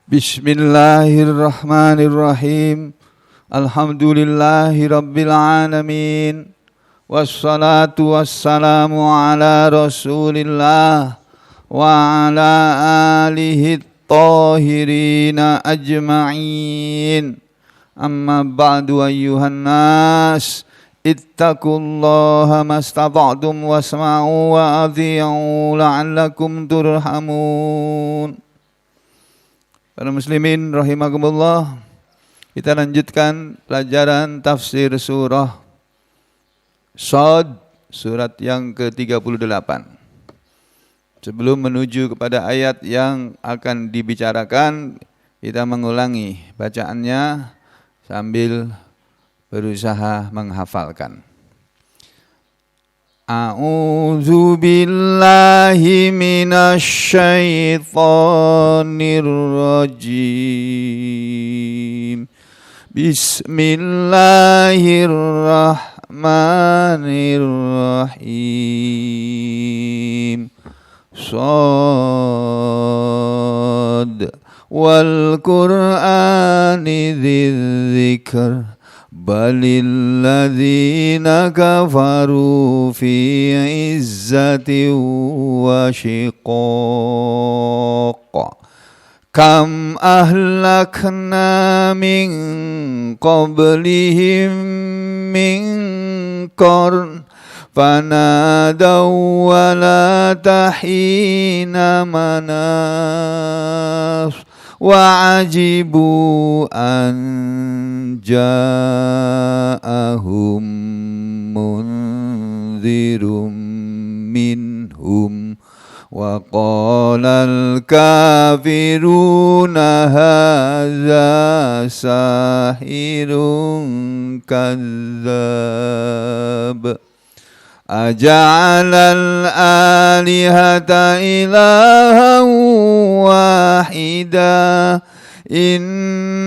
Bismillahirrahmanirrahim. Alhamdulillahi rabbil alamin. Wassalatu wassalamu ala rasulillah wa ala alihi tahirina ajma'in. Amma ba'du ayyuhan nas, ittaqullaha mastata'tum wasma'u wa adhi'u la'allakum turhamun. Para muslimin rahimakumullah, kita lanjutkan pelajaran tafsir surah Shad, surat yang ke-38. Sebelum menuju kepada ayat yang akan dibicarakan, kita mengulangi bacaannya sambil berusaha menghafalkan. A'udzu billahi minasy syaithanir rajim. Bismillahirrahmanirrahim. Shad wal Qur'ani dzidzikr. Balil ladzina kafaru fi izzatin wa shiqaq. Kam ahlakna min qablihim min qarn fanadaw wa la tahina manas. Wa'ajibu an ja'ahum munzirum minhum wa qala al-kafiruna hadza sahirun kazzab. Aja'alal alihata ilahan wahida. Inna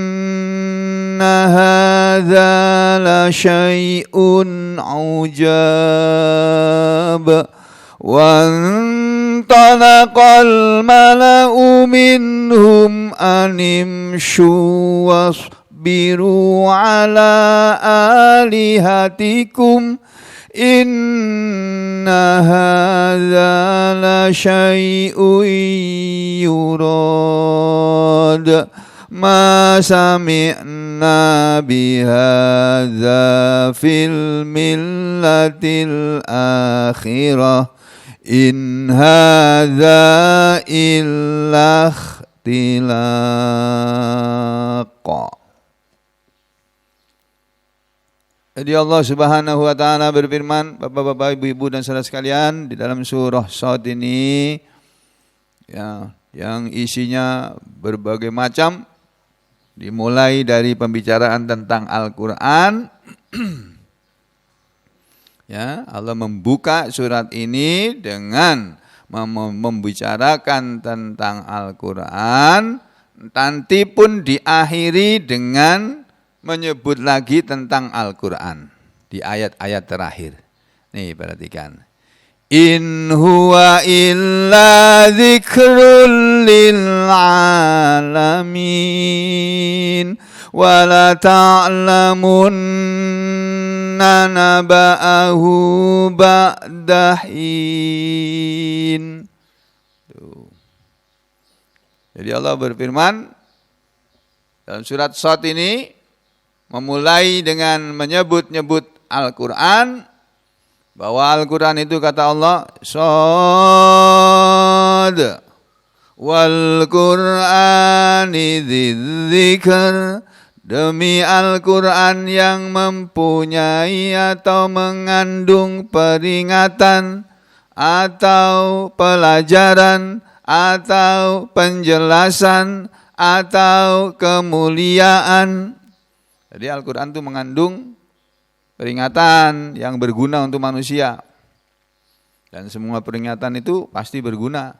hadza la syai'un ujab. Wantalaqal mala'u minhum animshu wasbiru ala alihatikum. Inna hadza la syai'un yurad. Ma sami'na bihadza fil millatil akhirah. In hadza illa ikhtilaq. Jadi Allah Subhanahu wa taala berfirman, Bapak-bapak, Ibu-ibu dan saudara sekalian, di dalam surah Shad ini ya, yang isinya berbagai macam, dimulai dari pembicaraan tentang Al-Qur'an. Ya, Allah membuka surat ini dengan membicarakan tentang Al-Qur'an, nanti pun diakhiri dengan menyebut lagi tentang Al-Quran di ayat-ayat terakhir. Nih perhatikan. In huwa illa dzikrul lil alamin wa la ta'lamunna naba'ahu ba'dahin. Jadi Allah berfirman dalam surat Shad ini, memulai dengan menyebut-nyebut Al-Quran, bahwa Al-Quran itu kata Allah, Shad wal Qur'ani dzidzikr, demi Al-Quran yang mempunyai atau mengandung peringatan atau pelajaran atau penjelasan atau kemuliaan. Jadi Al-Quran itu mengandung peringatan yang berguna untuk manusia. Dan semua peringatan itu pasti berguna.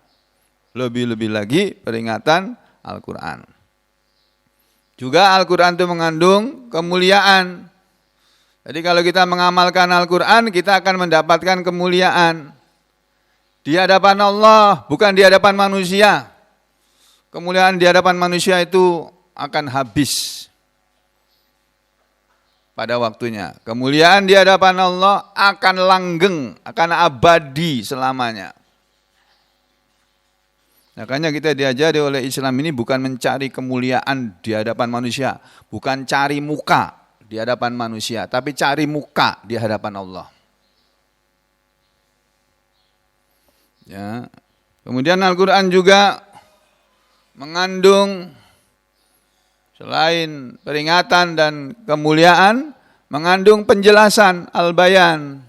Lebih-lebih lagi peringatan Al-Quran. Juga Al-Quran itu mengandung kemuliaan. Jadi kalau kita mengamalkan Al-Quran, kita akan mendapatkan kemuliaan. Di hadapan Allah, bukan di hadapan manusia. kemuliaan di hadapan manusia itu akan habis pada waktunya. Kemuliaan di hadapan Allah akan langgeng, akan abadi selamanya. Makanya kita diajari oleh Islam ini bukan mencari kemuliaan di hadapan manusia, bukan cari muka di hadapan manusia, tapi cari muka di hadapan Allah. Ya. Kemudian Al-Quran juga mengandung selain peringatan dan kemuliaan, mengandung penjelasan al-bayan.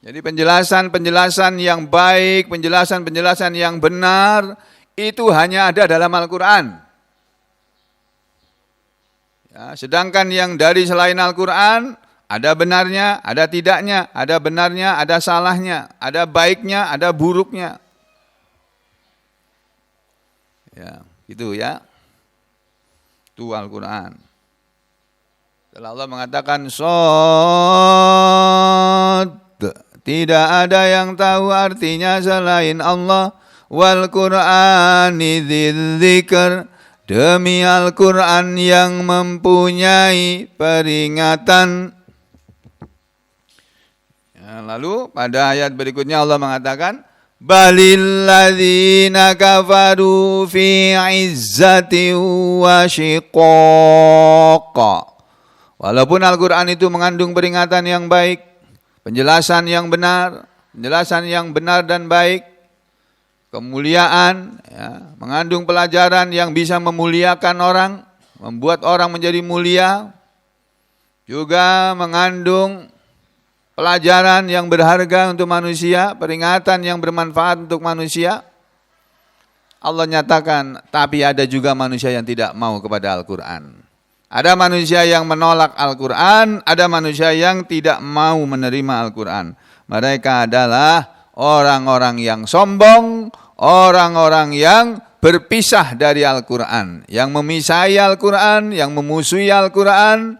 Jadi penjelasan-penjelasan yang baik, penjelasan-penjelasan yang benar, itu hanya ada dalam Al-Quran. Ya, sedangkan yang dari selain Al-Quran, ada benarnya, ada tidaknya, ada benarnya, ada salahnya, ada baiknya, ada buruknya. Ya, gitu ya. Itu Al-Quran. Setelah Allah mengatakan Shad, tidak ada yang tahu artinya selain Allah. Wal Qur'ani dzidzikr, demi Al-Quran yang mempunyai peringatan. Ya, lalu pada ayat berikutnya Allah mengatakan balil ladzina kafaru fi izzati wa syiqaq. Walaupun Al-Quran itu mengandung peringatan yang baik, penjelasan yang benar dan baik, kemuliaan, ya, mengandung pelajaran yang bisa memuliakan orang, membuat orang menjadi mulia, juga mengandung pelajaran yang berharga untuk manusia, peringatan yang bermanfaat untuk manusia. Allah nyatakan, tapi ada juga manusia yang tidak mau kepada Al-Quran. Ada manusia yang menolak Al-Quran, ada manusia yang tidak mau menerima Al-Quran. Mereka adalah orang-orang yang sombong, orang-orang yang berpisah dari Al-Quran, yang memisahi Al-Quran, yang memusuhi Al-Quran,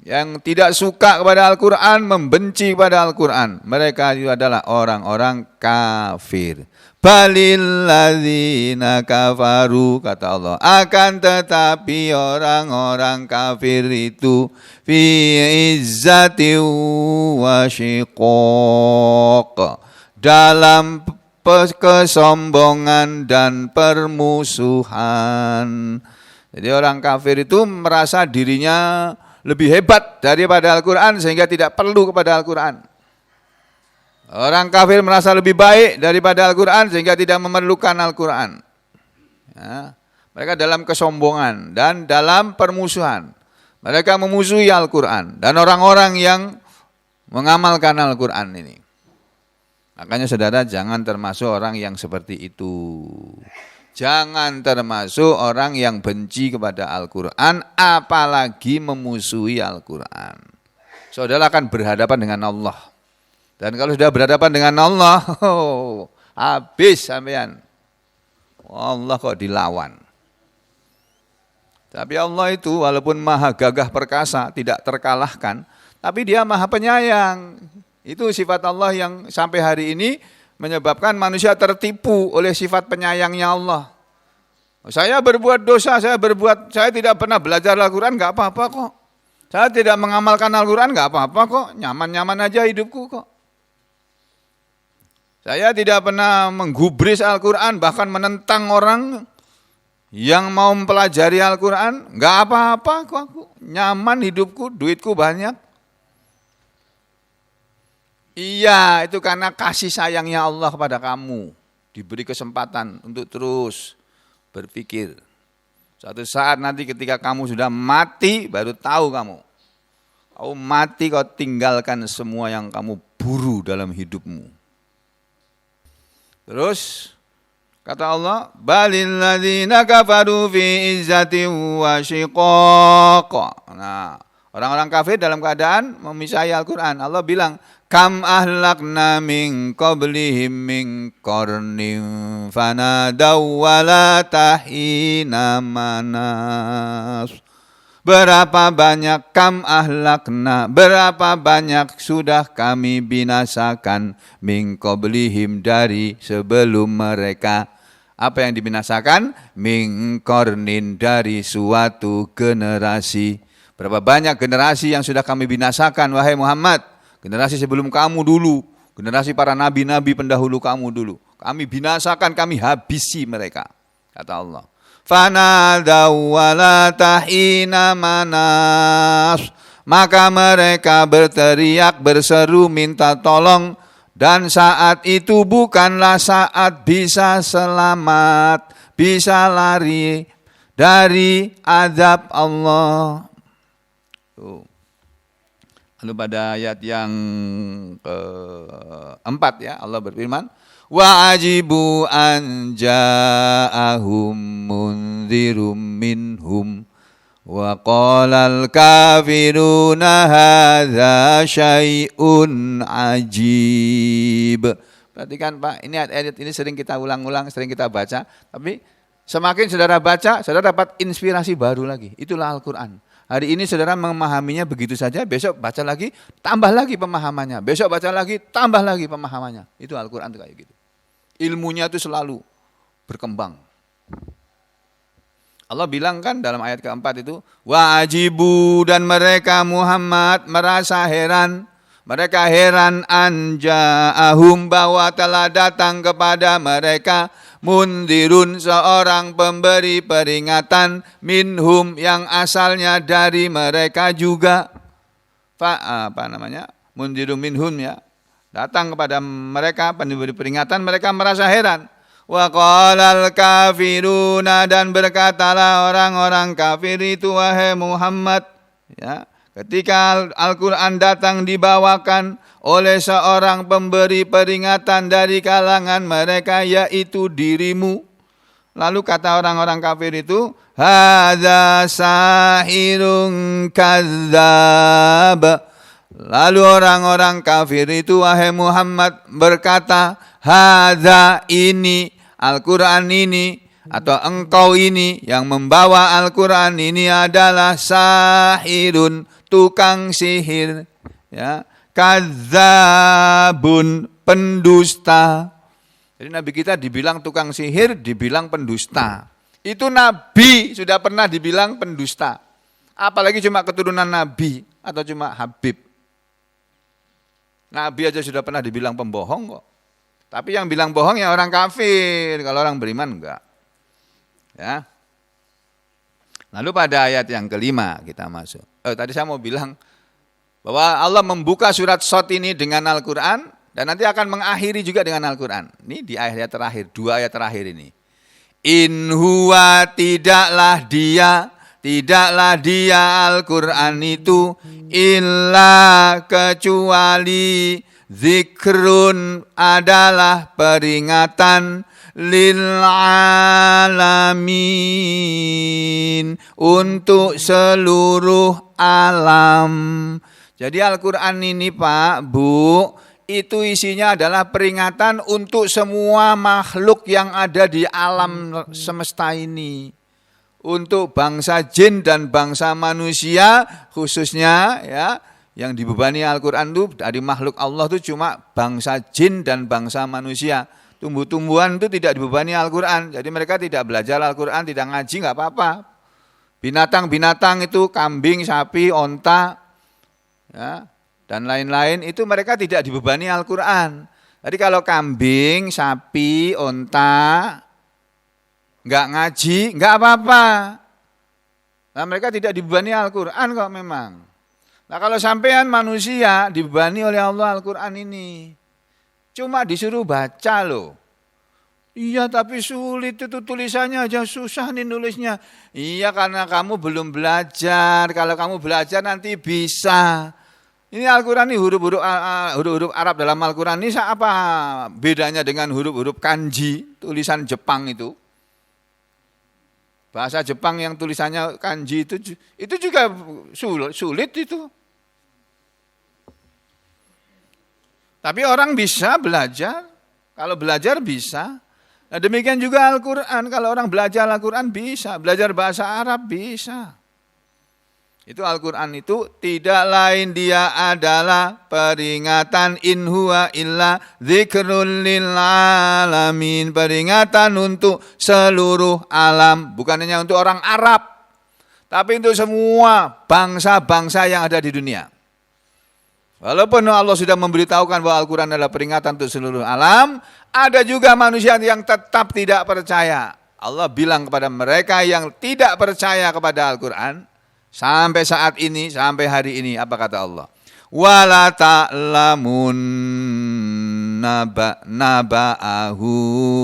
yang tidak suka kepada Al-Quran, membenci kepada Al-Quran. Mereka itu adalah orang-orang kafir. Balil ladzina kafaru, kata Allah, akan tetapi orang-orang kafir itu fi izzati wa syiqaq, dalam kesombongan dan permusuhan. Jadi orang kafir itu merasa dirinya lebih hebat daripada Al-Quran sehingga tidak perlu kepada Al-Quran. Orang kafir merasa lebih baik daripada Al-Quran sehingga tidak memerlukan Al-Quran. Ya, mereka dalam kesombongan dan dalam permusuhan. Mereka memusuhi Al-Quran dan orang-orang yang mengamalkan Al-Quran ini. Makanya saudara, jangan termasuk orang yang seperti itu. Jangan termasuk orang yang benci kepada Al-Quran, apalagi memusuhi Al-Quran. Saudara akan berhadapan dengan Allah. Dan kalau sudah berhadapan dengan Allah, habis sampean. Allah kok dilawan. Tapi Allah itu walaupun maha gagah perkasa, tidak terkalahkan, tapi dia maha penyayang. Itu sifat Allah yang sampai hari ini menyebabkan manusia tertipu oleh sifat penyayangnya Allah. Saya berbuat dosa, saya tidak pernah belajar Al-Quran, enggak apa-apa kok. Saya tidak mengamalkan Al-Quran, enggak apa-apa kok. Nyaman-nyaman aja hidupku kok. Saya tidak pernah menggubris Al-Quran, bahkan menentang orang yang mau mempelajari Al-Quran, enggak apa-apa kok aku. Nyaman hidupku, duitku banyak. Iya, itu karena kasih sayangnya Allah kepada kamu. Diberi kesempatan untuk terus berpikir. Suatu saat nanti ketika kamu sudah mati, baru tahu kamu. Kau mati, kau tinggalkan semua yang kamu buru dalam hidupmu. Terus kata Allah, balil ladzina kafaru fi izzati wa syiqaq. Nah, orang-orang kafir dalam keadaan memisahi Al-Quran. Allah bilang, kam ahlakna min qablihim min qarnin fanadaw wala tahina manas. Berapa banyak kam ahlakna, berapa banyak sudah kami binasakan min qablihim, dari sebelum mereka. Apa yang dibinasakan? Min qarnin, dari suatu generasi. Berapa banyak generasi yang sudah kami binasakan, wahai Muhammad? Generasi sebelum kamu dulu, generasi para nabi-nabi pendahulu kamu dulu. Kami binasakan, kami habisi mereka, kata Allah. Fanadaw wala tahina manas. Maka mereka berteriak, berseru, minta tolong. Dan saat itu bukanlah saat bisa selamat, bisa lari dari azab Allah. Lalu pada ayat yang keempat ya, Allah berfirman, wa ajibu an ja'ahum mundzirum minhum wa qalal kafiruna hadza syai'un ajib. Perhatikan Pak, ini ayat ini sering kita ulang-ulang, sering kita baca, tapi semakin saudara baca, saudara dapat inspirasi baru lagi. Itulah Al-Qur'an. Hari ini saudara memahaminya begitu saja, besok baca lagi, tambah lagi pemahamannya. Besok baca lagi, tambah lagi pemahamannya. Itu Al-Qur'an itu kayak gitu. Ilmunya itu selalu berkembang. Allah bilang kan dalam ayat keempat itu, wa ajibu, dan mereka Muhammad merasa heran. Mereka heran anja'ahum, bahwa telah datang kepada mereka mundirun, seorang pemberi peringatan, minhum, yang asalnya dari mereka juga. Mundirun minhum ya. Datang kepada mereka pemberi peringatan, mereka merasa heran. Wa qalal kafiruna, dan berkatalah orang-orang kafir itu, wahai Muhammad, ya, ketika Al-Quran datang dibawakan oleh seorang pemberi peringatan dari kalangan mereka, yaitu dirimu. Lalu kata orang-orang kafir itu, hadza sahirun kadzdzab. Lalu orang-orang kafir itu, wahai Muhammad, berkata, hadza, ini, Al-Quran ini, atau engkau ini yang membawa Al-Quran ini adalah sahirun, tukang sihir, ya, kadzabun, pendusta. Jadi Nabi kita dibilang tukang sihir, dibilang pendusta. Itu Nabi sudah pernah dibilang pendusta. Apalagi cuma keturunan Nabi atau cuma Habib. Nabi aja sudah pernah dibilang pembohong kok. Tapi yang bilang bohong ya orang kafir, kalau orang beriman enggak. Ya. Lalu pada ayat yang kelima kita masuk. Tadi saya mau bilang bahwa Allah membuka surat Shad ini dengan Al-Quran dan nanti akan mengakhiri juga dengan Al-Quran. Ini di ayat terakhir, 2 ayat terakhir ini. In huwa, tidaklah dia Al-Quran itu illa, kecuali zikrun, adalah peringatan, lil alamin, untuk seluruh alam. Jadi Al-Quran ini Pak, Bu, itu isinya adalah peringatan untuk semua makhluk yang ada di alam semesta ini. Untuk bangsa jin dan bangsa manusia khususnya ya, yang dibebani Al-Quran itu dari makhluk Allah itu cuma bangsa jin dan bangsa manusia. Tumbuh-tumbuhan itu tidak dibebani Al-Quran. Jadi mereka tidak belajar Al-Quran, tidak ngaji, nggak apa-apa. Binatang-binatang itu kambing, sapi, onta, ya, dan lain-lain itu mereka tidak dibebani Al-Quran. Jadi kalau kambing, sapi, onta nggak ngaji, nggak apa-apa. Nah mereka tidak dibebani Al-Quran kok memang. Nah kalau sampean manusia dibebani oleh Allah Al-Quran ini. Cuma disuruh baca loh. Iya tapi sulit itu tulisannya aja, susah nih nulisnya. Iya karena kamu belum belajar. Kalau kamu belajar nanti bisa. Ini Al-Quran ini huruf-huruf Arab dalam Al-Quran ini apa bedanya dengan huruf-huruf kanji, tulisan Jepang itu? Bahasa Jepang yang tulisannya kanji itu juga sulit itu. Tapi orang bisa belajar, kalau belajar bisa. Nah demikian juga Al-Quran, kalau orang belajar Al-Quran bisa, belajar bahasa Arab bisa. Itu Al-Quran itu tidak lain dia adalah peringatan in huwa illa dzikrul lil alamin. Peringatan untuk seluruh alam. Bukan hanya untuk orang Arab. Tapi untuk semua bangsa-bangsa yang ada di dunia. Walaupun Allah sudah memberitahukan bahwa Al-Quran adalah peringatan untuk seluruh alam. Ada juga manusia yang tetap tidak percaya. Allah bilang kepada mereka yang tidak percaya kepada Al-Quran. Sampai saat ini, sampai hari ini, apa kata Allah? Wala ta'lamun naba'ahu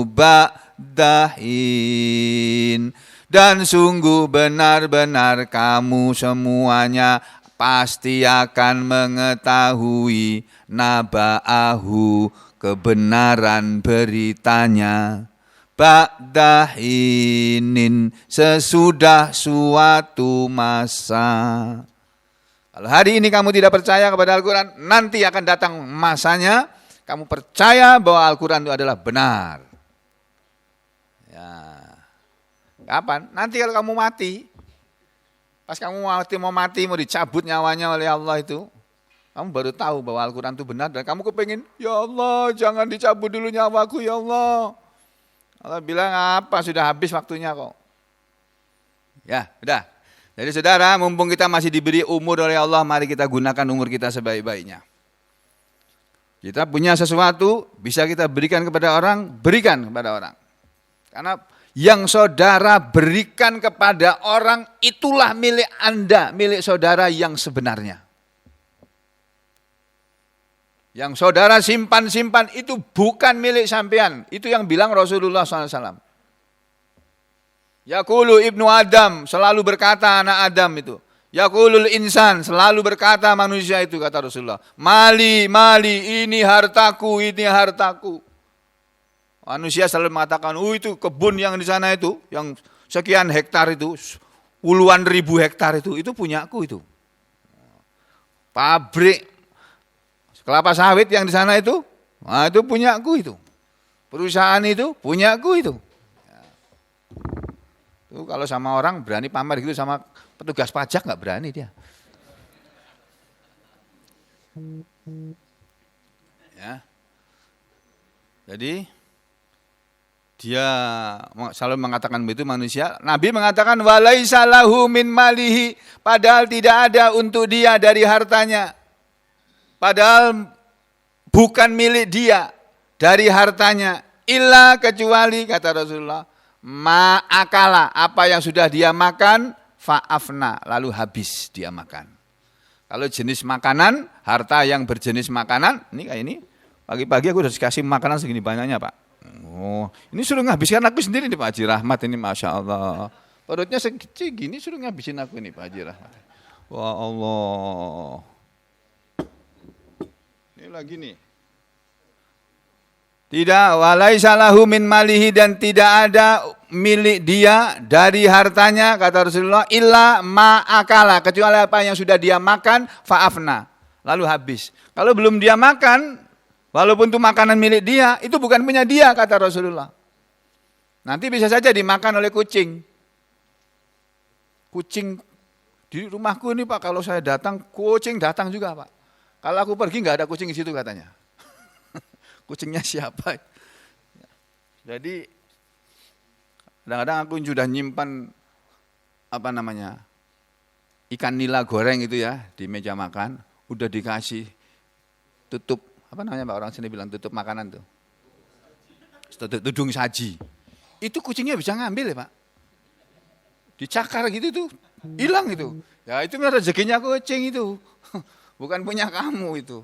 ba'dahin. Dan sungguh benar-benar kamu semuanya pasti akan mengetahui naba'ahu, kebenaran beritanya. Ba'dahinin, sesudah suatu masa. Kalau hari ini kamu tidak percaya kepada Al-Quran, nanti akan datang masanya kamu percaya bahwa Al-Quran itu adalah benar. Ya. Kapan? Nanti kalau kamu mati. Pas kamu mau mati, mau dicabut nyawanya oleh Allah itu, kamu baru tahu bahwa Al-Quran itu benar dan kamu kepingin, ya Allah jangan dicabut dulu nyawaku ya Allah. Allah bilang apa, sudah habis waktunya kok. Ya, sudah. Jadi saudara, mumpung kita masih diberi umur oleh Allah, mari kita gunakan umur kita sebaik-baiknya. Kita punya sesuatu, bisa kita berikan kepada orang, berikan kepada orang. Karena yang saudara berikan kepada orang, itulah milik Anda, milik saudara yang sebenarnya. Yang saudara simpan-simpan itu bukan milik sampean. Itu yang bilang Rasulullah SAW. Yaqulu ibnu Adam, selalu berkata anak Adam itu. Yaqulul insan, selalu berkata manusia itu, kata Rasulullah. Mali, mali, ini hartaku, ini hartaku. Manusia selalu mengatakan, itu kebun yang di sana itu, yang sekian hektar itu, puluhan ribu hektar itu punyaku itu. Pabrik kelapa sawit yang di sana itu, itu punyaku itu. Perusahaan itu punyaku itu. Itu kalau sama orang berani pamer gitu, sama petugas pajak nggak berani dia. Ya. Jadi dia selalu mengatakan begitu manusia. Nabi mengatakan walaisa lahu min malihi, padahal tidak ada untuk dia dari hartanya. Padahal bukan milik dia dari hartanya. Illa kecuali, kata Rasulullah, ma'akala, apa yang sudah dia makan, fa'afna, lalu habis dia makan. Kalau jenis makanan, harta yang berjenis makanan, ini kayak ini, pagi-pagi aku udah dikasih makanan segini banyaknya Pak. Oh, ini suruh ngabisin aku sendiri nih Pak Haji Rahmat ini, Masya Allah. Perutnya segini suruh ngabisin aku ini Pak Haji Rahmat. Wah Allah. Lagi nih. Tidak, walaisa lahu min malihi, dan tidak ada milik dia dari hartanya, kata Rasulullah, illa ma'akala, kecuali apa yang sudah dia makan, fa'afna, lalu habis. Kalau belum dia makan, walaupun itu makanan milik dia, itu bukan punya dia, kata Rasulullah. Nanti bisa saja dimakan oleh kucing. Kucing di rumahku ini Pak, kalau saya datang, kucing datang juga Pak. Kalau aku pergi nggak ada kucing di situ katanya. Kucingnya siapa? Jadi kadang-kadang aku sudah nyimpan ikan nila goreng itu ya di meja makan, udah dikasih tutup Pak, orang sini bilang tutup makanan tuh. Tudung saji. Itu kucingnya bisa ngambil ya Pak. Dicakar gitu tuh, hilang itu. Ya itu rezekinya kucing itu. Bukan punya kamu itu.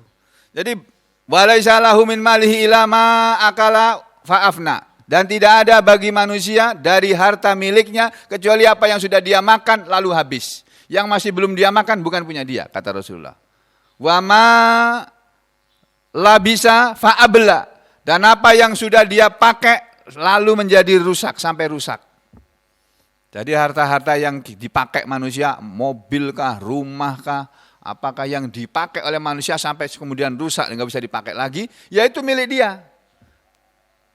Jadi walaisa lahu min malihi illa ma akala fa'afna, dan tidak ada bagi manusia dari harta miliknya kecuali apa yang sudah dia makan lalu habis. Yang masih belum dia makan bukan punya dia, kata Rasulullah. Wa ma labisa fa'abla, dan apa yang sudah dia pakai lalu menjadi rusak sampai rusak. Jadi harta-harta yang dipakai manusia, mobil kah, rumah kah, apakah yang dipakai oleh manusia sampai kemudian rusak, nggak bisa dipakai lagi, ya itu milik dia.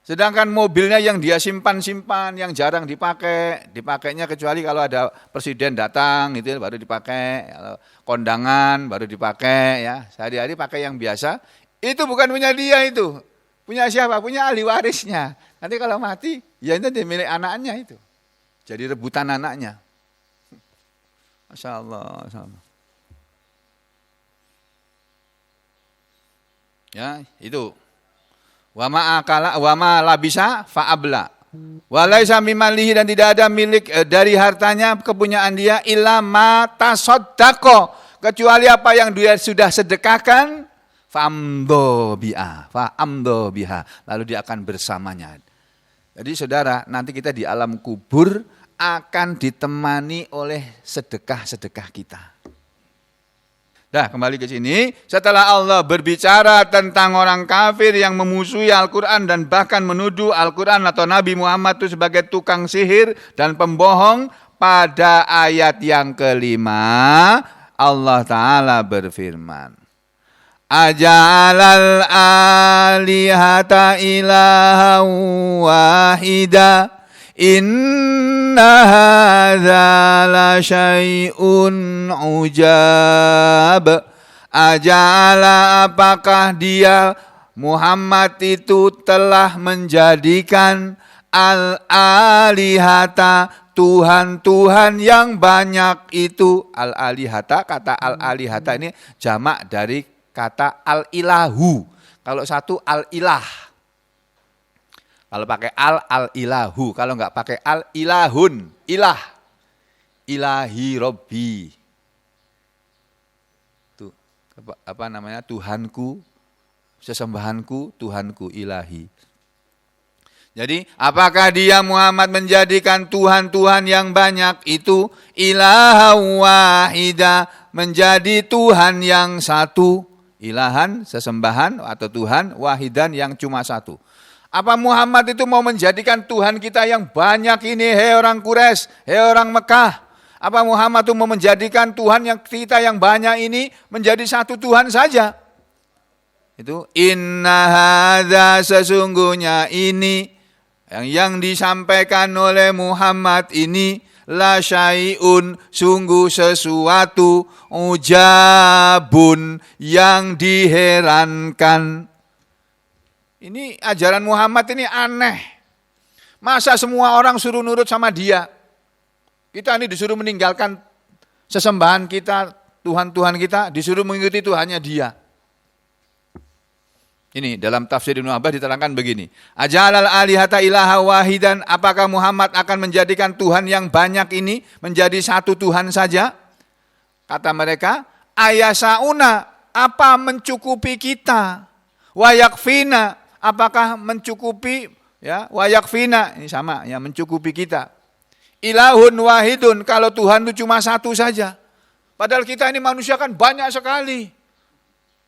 Sedangkan mobilnya yang dia simpan-simpan, yang jarang dipakai, dipakainya kecuali kalau ada presiden datang gitu ya, baru dipakai, kalau kondangan baru dipakai ya. Sehari-hari pakai yang biasa, itu bukan punya dia itu. Punya siapa? Punya ahli warisnya. Nanti kalau mati, ya itu milik anaknya itu. Jadi rebutan anaknya. Masya Allah. Ya, itu. Wa ma labisa fa'abla. Walaisa mimalihi, dan tidak ada milik dari hartanya kepunyaan dia illa ma tasaddaqo, kecuali apa yang dia sudah sedekahkan, fa'amdo biha, lalu dia akan bersamanya. Jadi saudara, nanti kita di alam kubur akan ditemani oleh sedekah-sedekah kita. Nah, kembali ke sini, setelah Allah berbicara tentang orang kafir yang memusuhi Al-Quran dan bahkan menuduh Al-Quran atau Nabi Muhammad itu sebagai tukang sihir dan pembohong, pada ayat yang kelima Allah Ta'ala berfirman, Aja'alal alihata ilaha wahida inna hadza la syai'un ujab. Aja'ala, apakah dia Muhammad itu telah menjadikan al-alihata, Tuhan-Tuhan yang banyak itu. Al-alihata, kata al-alihata ini jamak dari kata al-ilahu. Kalau satu al-ilah. Kalau pakai al-ilahu, kalau enggak pakai al-ilahun, ilah. Ilahi Robbi. Itu apa namanya? Tuhanku, sesembahanku, Tuhanku ilahi. Jadi, apakah dia Muhammad menjadikan Tuhan-Tuhan yang banyak itu ilaha wahida, menjadi Tuhan yang satu, ilahan, sesembahan atau Tuhan, wahidan yang cuma satu. Apa Muhammad itu mau menjadikan Tuhan kita yang banyak ini, hei orang Quraisy, hei orang Mekah? Apa Muhammad itu mau menjadikan Tuhan yang kita yang banyak ini menjadi satu Tuhan saja? Itu inna hadza, sesungguhnya ini yang disampaikan oleh Muhammad ini la syai'un, sungguh sesuatu, ujabun, yang diherankan. Ini ajaran Muhammad ini aneh. Masa semua orang suruh nurut sama dia? Kita ini disuruh meninggalkan sesembahan kita, Tuhan-Tuhan kita, disuruh mengikuti Tuhannya dia. Ini dalam tafsir Ibnu Abbas diterangkan begini. Ajalal alihata ilaha wahidan, apakah Muhammad akan menjadikan Tuhan yang banyak ini menjadi satu Tuhan saja? Kata mereka, ayasauna, apa mencukupi kita? Wayakfina, apakah mencukupi, ya, wayakfina, ini sama, ya, mencukupi kita. Ilahun wahidun, kalau Tuhan itu cuma satu saja. Padahal kita ini manusia kan banyak sekali.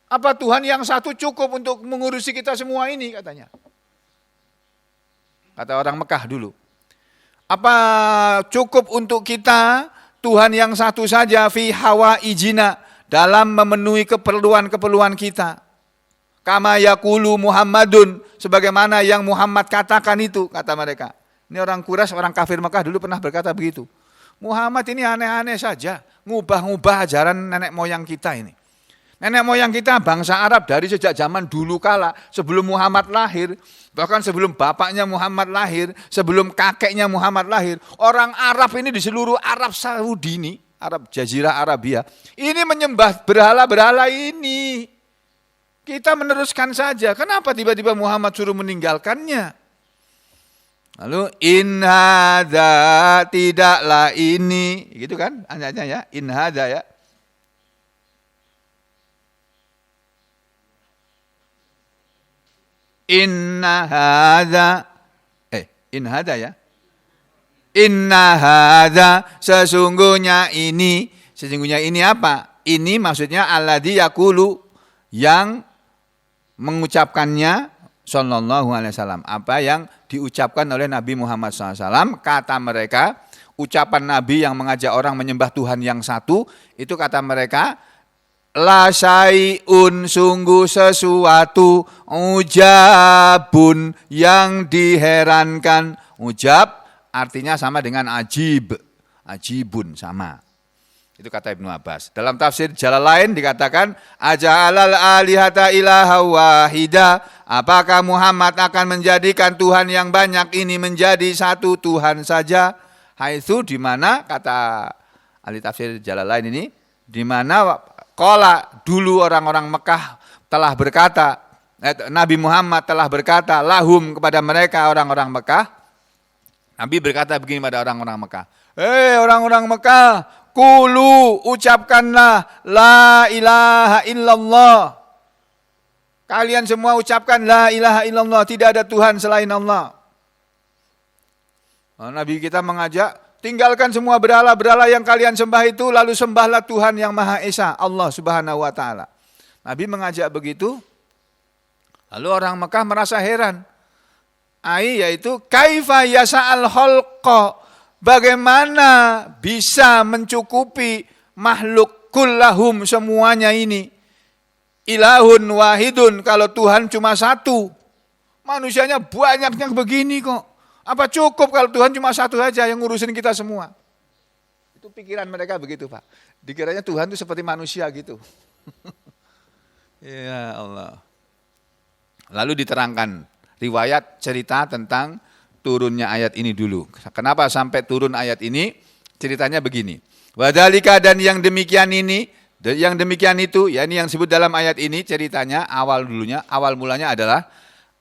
Apa Tuhan yang satu cukup untuk mengurusi kita semua ini, katanya. Kata orang Mekah dulu. Apa cukup untuk kita Tuhan yang satu saja fi hawa ijina, dalam memenuhi keperluan-keperluan kita. Kama yaqulu Muhammadun, sebagaimana yang Muhammad katakan itu, kata mereka. Ini orang Quraisy, orang kafir Mekah dulu pernah berkata begitu. Muhammad ini aneh-aneh saja, ngubah-ngubah ajaran nenek moyang kita ini. Nenek moyang kita bangsa Arab dari sejak zaman dulu kala, sebelum Muhammad lahir, bahkan sebelum bapaknya Muhammad lahir, sebelum kakeknya Muhammad lahir, orang Arab ini di seluruh Arab Saudi ini, Arab Jazirah Arabia, ini menyembah berhala-berhala ini. Kita meneruskan saja. Kenapa tiba-tiba Muhammad suruh meninggalkannya? Lalu in hadza, tidaklah ini, gitu kan? Anjanya ya, in hadza ya. Inna hadza, in hadza ya. Inna hadza, sesungguhnya ini apa? Ini maksudnya alladzi yaqulu, yang mengucapkannya sallallahu alaihi wasallam, apa yang diucapkan oleh Nabi Muhammad SAW. Kata mereka, ucapan Nabi yang mengajak orang menyembah Tuhan yang satu, itu kata mereka la syai'un sungguh sesuatu, ujabun yang diherankan. Ujab artinya sama dengan ajib, ajibun sama. Itu kata Ibnu Abbas. Dalam tafsir Jalalain dikatakan, aja'alal alihata ilaha wahida. Apakah Muhammad akan menjadikan Tuhan yang banyak ini menjadi satu Tuhan saja? Haitsu di mana kata ahli tafsir Jalalain ini, di mana qala dulu orang-orang Mekah telah berkata, Nabi Muhammad telah berkata lahum kepada mereka orang-orang Mekah. Nabi berkata begini pada orang-orang Mekah. Orang-orang Mekah, qulu ucapkanlah la ilaha illallah. Kalian semua ucapkan la ilaha illallah, tidak ada Tuhan selain Allah. Nabi kita mengajak, tinggalkan semua berhala-berhala yang kalian sembah itu, lalu sembahlah Tuhan yang Maha Esa, Allah Subhanahu wa taala. Nabi mengajak begitu. Lalu orang Mekah merasa heran. Yaitu kaifa yasa'al khalqa, bagaimana bisa mencukupi makhluk kullahum semuanya ini. Ilahun wahidun, kalau Tuhan cuma satu. Manusianya banyaknya begini kok. Apa cukup kalau Tuhan cuma satu aja yang ngurusin kita semua? Itu pikiran mereka begitu, Pak. Dikiranya Tuhan itu seperti manusia gitu. Ya Allah. Lalu diterangkan riwayat cerita tentang turunnya ayat ini dulu. Kenapa sampai turun ayat ini? Ceritanya begini. Wadhalika, dan yang demikian ini, yang demikian itu, ya ini yang disebut dalam ayat ini ceritanya awal mulanya adalah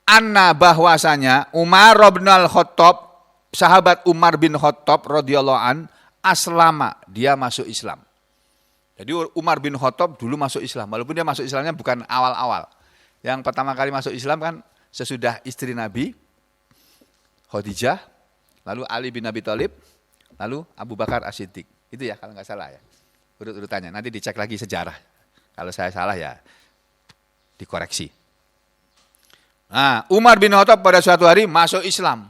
anna, bahwasanya Umar bin Al-Khattab, sahabat Umar bin Khattab radhiyallahu an, aslama, dia masuk Islam. Jadi Umar bin Khattab dulu masuk Islam, walaupun dia masuk Islamnya bukan awal-awal. Yang pertama kali masuk Islam kan sesudah istri Nabi, Khadijah, lalu Ali bin Abi Thalib, lalu Abu Bakar As-Siddiq. Itu ya kalau nggak salah ya, urut-urutannya. Nanti dicek lagi sejarah. Kalau saya salah ya dikoreksi. Nah, Umar bin Khattab pada suatu hari masuk Islam.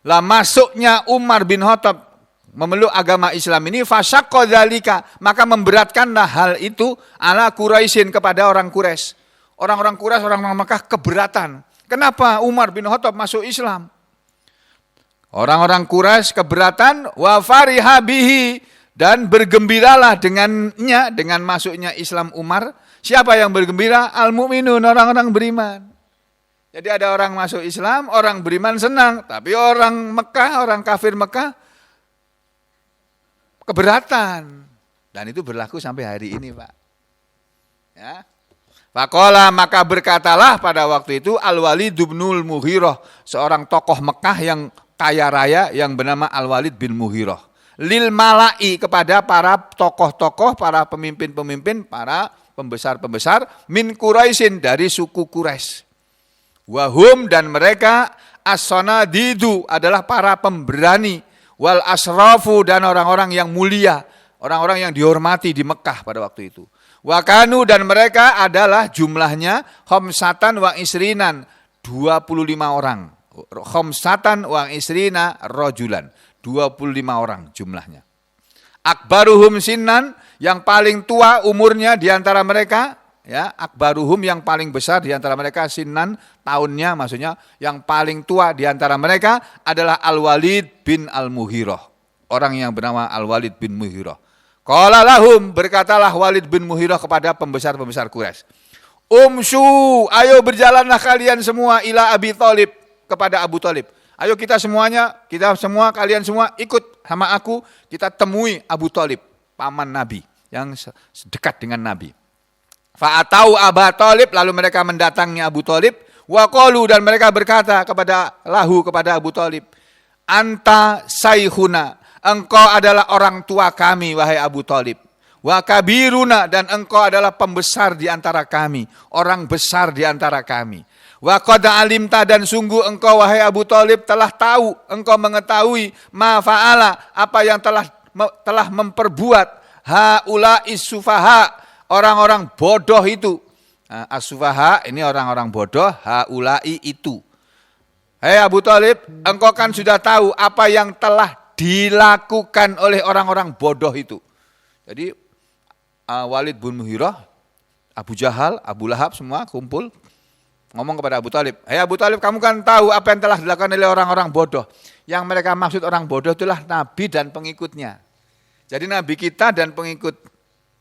Lah masuknya Umar bin Khattab memeluk agama Islam ini, fasyaqqa dzalika, maka memberatkanlah hal itu ala Quraisyin, kepada orang Quraisy. Orang-orang Quraisy, orang-orang Mekah keberatan. Kenapa Umar bin Khattab masuk Islam? Orang-orang Quraisy keberatan, wa fariha bihi, dan bergembiralah dengannya, dengan masuknya Islam Umar. Siapa yang bergembira? Al-mu'minun, orang-orang beriman. Jadi ada orang masuk Islam, orang beriman senang, tapi orang Mekah, orang kafir Mekah keberatan. Dan itu berlaku sampai hari ini, Pak. Ya. Faqala, maka berkatalah pada waktu itu Al-Walid bin Mughirah, seorang tokoh Mekah yang kaya raya yang bernama Al-Walid bin Mughirah. Lil mala'i, kepada para tokoh-tokoh, para pemimpin-pemimpin, para pembesar-pembesar min Quraisyin, dari suku Quraisy. Wahum, dan mereka as-sanadidu, adalah para pemberani, wal asrafu, dan orang-orang yang mulia, orang-orang yang dihormati di Mekah pada waktu itu. Wakanu, dan mereka adalah jumlahnya khamsatan wa isrinan, 25 orang. Khamsatan wa isrina rajulan, 25 orang jumlahnya. Akbaruhum sinnan, yang paling tua umurnya di antara mereka, ya, akbaruhum, yang paling besar di antara mereka, sinnan, tahunnya maksudnya, yang paling tua di antara mereka adalah Al-Walid bin Al-Mughirah, orang yang bernama Al-Walid bin Mughirah. Qala lahum, berkatalah Walid bin Mughirah kepada pembesar-pembesar Quraisy, umsu, ayo berjalanlah kalian semua ila Abi Thalib, kepada Abu Thalib. Ayo kita semua, kalian semua ikut sama aku, kita temui Abu Thalib, paman Nabi, yang dekat dengan Nabi. Fa'atau Abu Thalib, lalu mereka mendatangi Abu Thalib. Waqalu, dan mereka berkata kepada Abu Thalib, anta saykhuna, engkau adalah orang tua kami, wahai Abu Thalib. Wa kabiruna, dan engkau adalah pembesar di antara kami, orang besar di antara kami. Wa qad alimta, dan sungguh engkau wahai Abu Thalib telah tahu, engkau mengetahui ma fa'ala, apa yang telah memperbuat haula'is sufaha, orang-orang bodoh itu. As-sufaha ini orang-orang bodoh, haula'i itu. Hei Abu Thalib, engkau kan sudah tahu apa yang telah dilakukan oleh orang-orang bodoh itu. Jadi Walid bin Mughirah Abu Jahal, Abu Lahab semua kumpul ngomong kepada Abu Thalib, "Hai Abu Thalib, kamu kan tahu apa yang telah dilakukan oleh orang-orang bodoh." Yang mereka maksud orang bodoh itulah Nabi dan pengikutnya. Jadi Nabi kita dan pengikut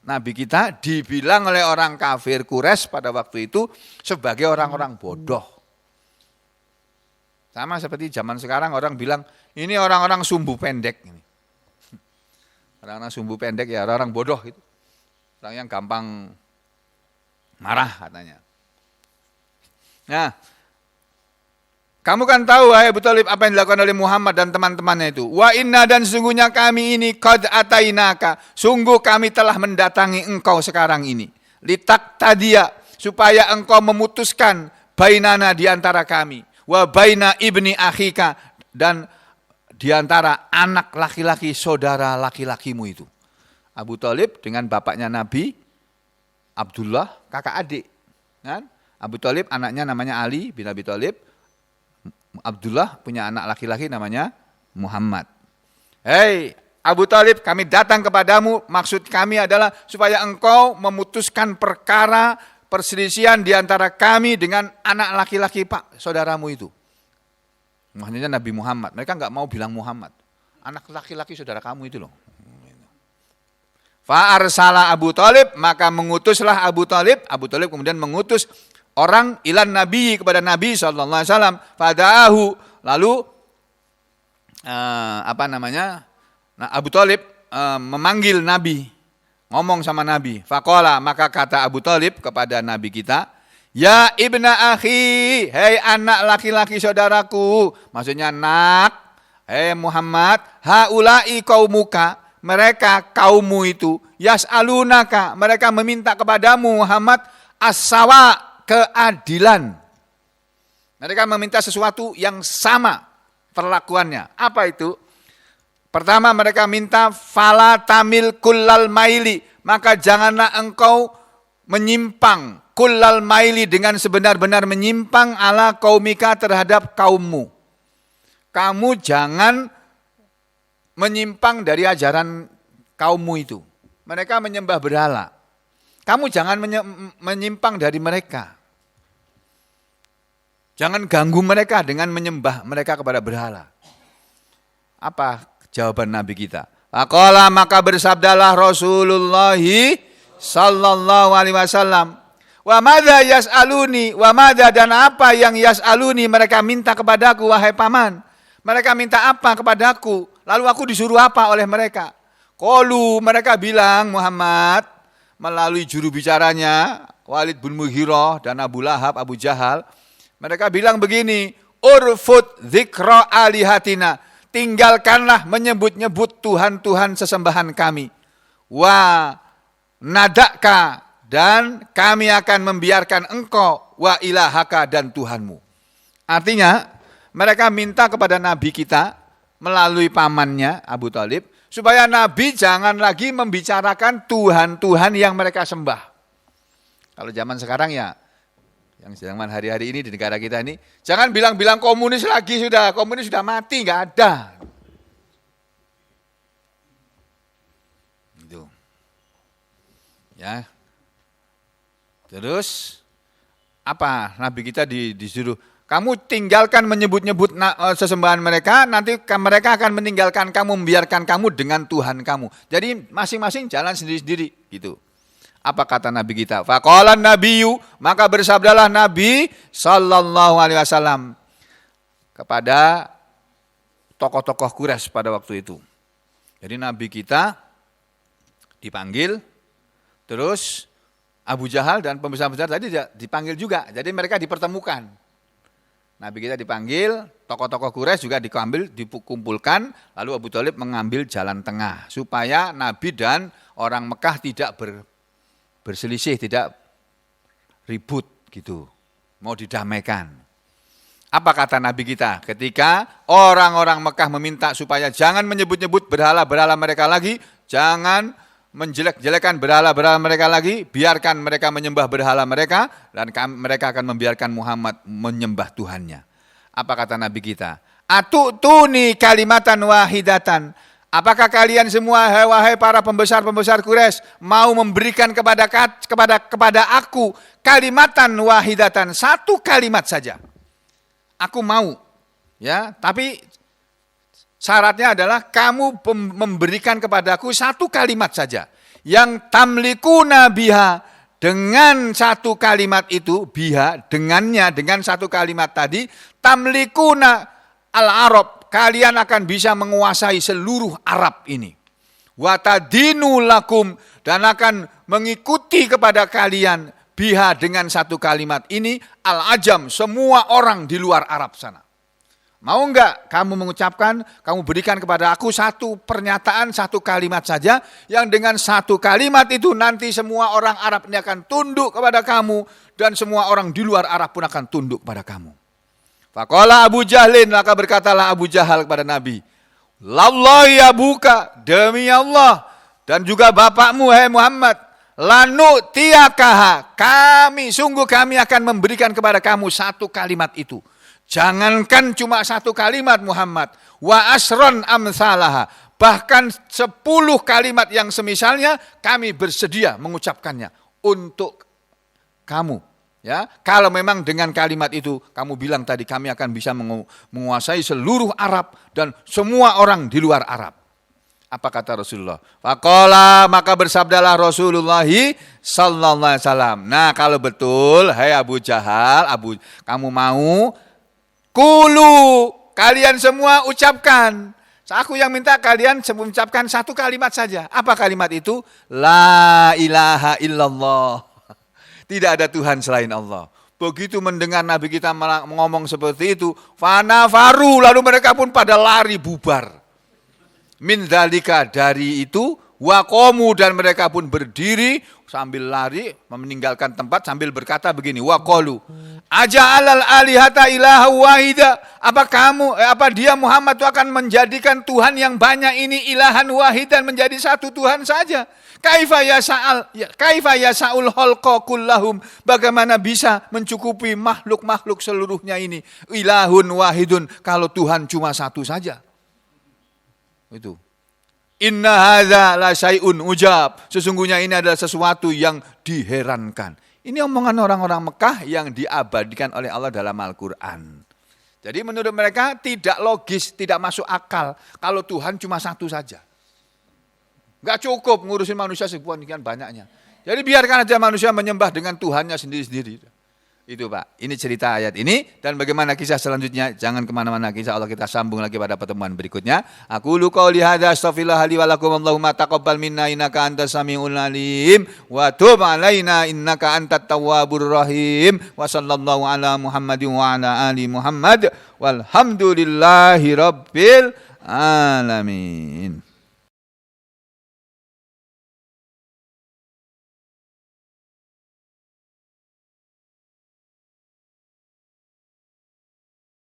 Nabi kita dibilang oleh orang kafir Quraisy pada waktu itu sebagai orang-orang bodoh. Sama seperti zaman sekarang orang bilang, ini orang-orang sumbu pendek. Orang-orang sumbu pendek ya orang-orang bodoh itu. Orang yang gampang marah katanya. Nah, kamu kan tahu hai Abu Thalib apa yang dilakukan oleh Muhammad dan teman-temannya itu. Wa inna, dan sungguhnya kami ini qad atainaka, sungguh kami telah mendatangi engkau sekarang ini. Litak tadia, supaya engkau memutuskan bainana di antara kami. Wa baina ibni akhika, dan di antara anak laki-laki saudara laki-lakimu itu. Abu Thalib dengan bapaknya Nabi, Abdullah, kakak adik. Kan? Abu Thalib anaknya namanya Ali bin Abi Thalib. Abdullah punya anak laki-laki namanya Muhammad. Hei Abu Thalib, kami datang kepadamu, maksud kami adalah supaya engkau memutuskan perkara perselisihan di antara kami dengan anak laki-laki pak saudaramu itu. Maksudnya Nabi Muhammad. Mereka enggak mau bilang Muhammad. Anak laki-laki saudara kamu itu loh. Fa'arsala Abu Thalib, maka mengutuslah Abu Thalib. Abu Thalib kemudian mengutus orang ilan Nabi kepada Nabi SAW. Fada'ahu, lalu Nah, Abu Thalib memanggil Nabi, ngomong sama Nabi. Faqala, maka kata Abu Thalib kepada Nabi kita, ya ibna akhi, hei anak laki-laki saudaraku, maksudnya anak, hei Muhammad, haula'i qaumuka, mereka kaummu itu, yas'alunaka, mereka meminta kepadamu Muhammad, as-sawa, keadilan. Mereka meminta sesuatu yang sama perlakuannya. Apa itu? Pertama mereka minta fala tamil kullal maili, maka janganlah engkau menyimpang kullal maili dengan sebenar-benar menyimpang ala kaumika terhadap kaummu. Kamu jangan menyimpang dari ajaran kaummu itu. Mereka menyembah berhala. Kamu jangan menyimpang dari mereka. Jangan ganggu mereka dengan menyembah mereka kepada berhala. Apa jawaban Nabi kita? Faqala, maka bersabdalah Rasulullah sallallahu alaihi wasallam, wa madza yas'aluni, wa madza, dan apa yang yas'aluni mereka minta kepadaku wahai paman. Mereka minta apa kepadaku? Lalu aku disuruh apa oleh mereka? Qalu, mereka bilang Muhammad melalui juru bicaranya Walid bin Mughirah dan Abu Lahab, Abu Jahal, mereka bilang begini, urfut dzikra alihatina, tinggalkanlah menyebut-nyebut Tuhan-Tuhan sesembahan kami. Wa nadaka, dan kami akan membiarkan engkau, wa ilahaka, dan Tuhanmu. Artinya mereka minta kepada Nabi kita melalui pamannya Abu Thalib, supaya Nabi jangan lagi membicarakan Tuhan-Tuhan yang mereka sembah. Kalau zaman sekarang ya, yang zaman hari-hari ini di negara kita ini, jangan bilang-bilang komunis lagi, komunis sudah mati, nggak ada. Itu. Ya. Terus apa? Nabi kita disuruh, kamu tinggalkan menyebut-nyebut sesembahan mereka, nanti mereka akan meninggalkan kamu, membiarkan kamu dengan Tuhan kamu. Jadi masing-masing jalan sendiri-sendiri gitu. Apa kata Nabi kita? Faqalan nabiyyu, maka bersabdalah Nabi sallallahu alaihi wasallam kepada tokoh-tokoh Quraisy pada waktu itu. Jadi Nabi kita dipanggil, terus Abu Jahal dan pembesar-pembesar tadi dipanggil juga. Jadi mereka dipertemukan. Nabi kita dipanggil, tokoh-tokoh Quraisy juga dikumpulkan, lalu Abu Thalib mengambil jalan tengah supaya Nabi dan orang Mekah tidak berselisih, tidak ribut gitu. Mau didamaikan. Apa kata Nabi kita ketika orang-orang Mekah meminta supaya jangan menyebut-nyebut berhala-berhala mereka lagi, jangan menjelek-jelekan berhala-berhala mereka lagi, biarkan mereka menyembah berhala mereka, dan mereka akan membiarkan Muhammad menyembah Tuhannya. Apa kata Nabi kita? Atutuni kalimatan wahidatan, Apakah kalian semua, wahai para pembesar-pembesar Quraisy, mau memberikan kepada aku kalimatan wahidatan, satu kalimat saja? Aku mau, ya. Tapi syaratnya adalah kamu memberikan kepadaku satu kalimat saja, yang tamlikuna biha, dengan satu kalimat itu, biha, dengannya, dengan satu kalimat tadi, tamlikuna al-Arab, kalian akan bisa menguasai seluruh Arab ini. Watadinu lakum, dan akan mengikuti kepada kalian biha, dengan satu kalimat ini, al-ajam, semua orang di luar Arab sana. Mau enggak kamu mengucapkan, kamu berikan kepada aku satu pernyataan, satu kalimat saja, yang dengan satu kalimat itu nanti semua orang Arab ini akan tunduk kepada kamu, dan semua orang di luar Arab pun akan tunduk kepada kamu. Faqala Abu Jahlin, maka berkatalah Abu Jahal kepada Nabi, Lallahi abuka, demi Allah, dan juga bapakmu, hai Muhammad, lanu tiakaha, sungguh kami akan memberikan kepada kamu satu kalimat itu. Jangankan cuma satu kalimat Muhammad, wa asron amsalaha, bahkan 10 kalimat yang semisalnya kami bersedia mengucapkannya untuk kamu. Ya, kalau memang dengan kalimat itu kamu bilang tadi kami akan bisa menguasai seluruh Arab dan semua orang di luar Arab. Apa kata Rasulullah? Faqala, maka bersabdalah Rasulullah sallallahu alaihi wasallam. Nah, kalau betul, hai Abu Jahal, kamu mau, kulu, kalian semua ucapkan. Aku yang minta kalian mengucapkan satu kalimat saja. Apa kalimat itu? La ilaha illallah. Tidak ada Tuhan selain Allah. Begitu mendengar Nabi kita ngomong seperti itu, fanafaru, lalu mereka pun pada lari bubar. Min dzalika, dari itu, waqomu, dan mereka pun berdiri sambil lari meninggalkan tempat sambil berkata begini, waqalu aja'alal alihata ilaha wahida, apa dia Muhammad itu akan menjadikan Tuhan yang banyak ini ilahan wahidan, menjadi satu Tuhan saja. Kaifa yasa'ul khalqa kullahum, bagaimana bisa mencukupi makhluk-makhluk seluruhnya ini ilahun wahidun, kalau Tuhan cuma satu saja. Itu. Inna hadza la syai'un ujab, sesungguhnya ini adalah sesuatu yang diherankan. Ini omongan orang-orang Mekah yang diabadikan oleh Allah dalam Al-Qur'an. Jadi menurut mereka tidak logis, tidak masuk akal kalau Tuhan cuma satu saja. Enggak cukup ngurusin manusia sekian banyaknya. Jadi biarkan aja manusia menyembah dengan Tuhannya sendiri-sendiri. Itu Pak, ini cerita ayat ini. Dan bagaimana kisah selanjutnya, jangan kemana-mana, kisah Allah kita sambung lagi pada pertemuan berikutnya. Aku qouli hadza astaghfirullah li wa lakum, Allahumma taqabbal minna innaka antas samiul alim wa tub alaina innaka antat tawwabur rahim. Wa sallallahu ala Muhammadin wa ala ali Muhammad walhamdulillahi rabbil alamin.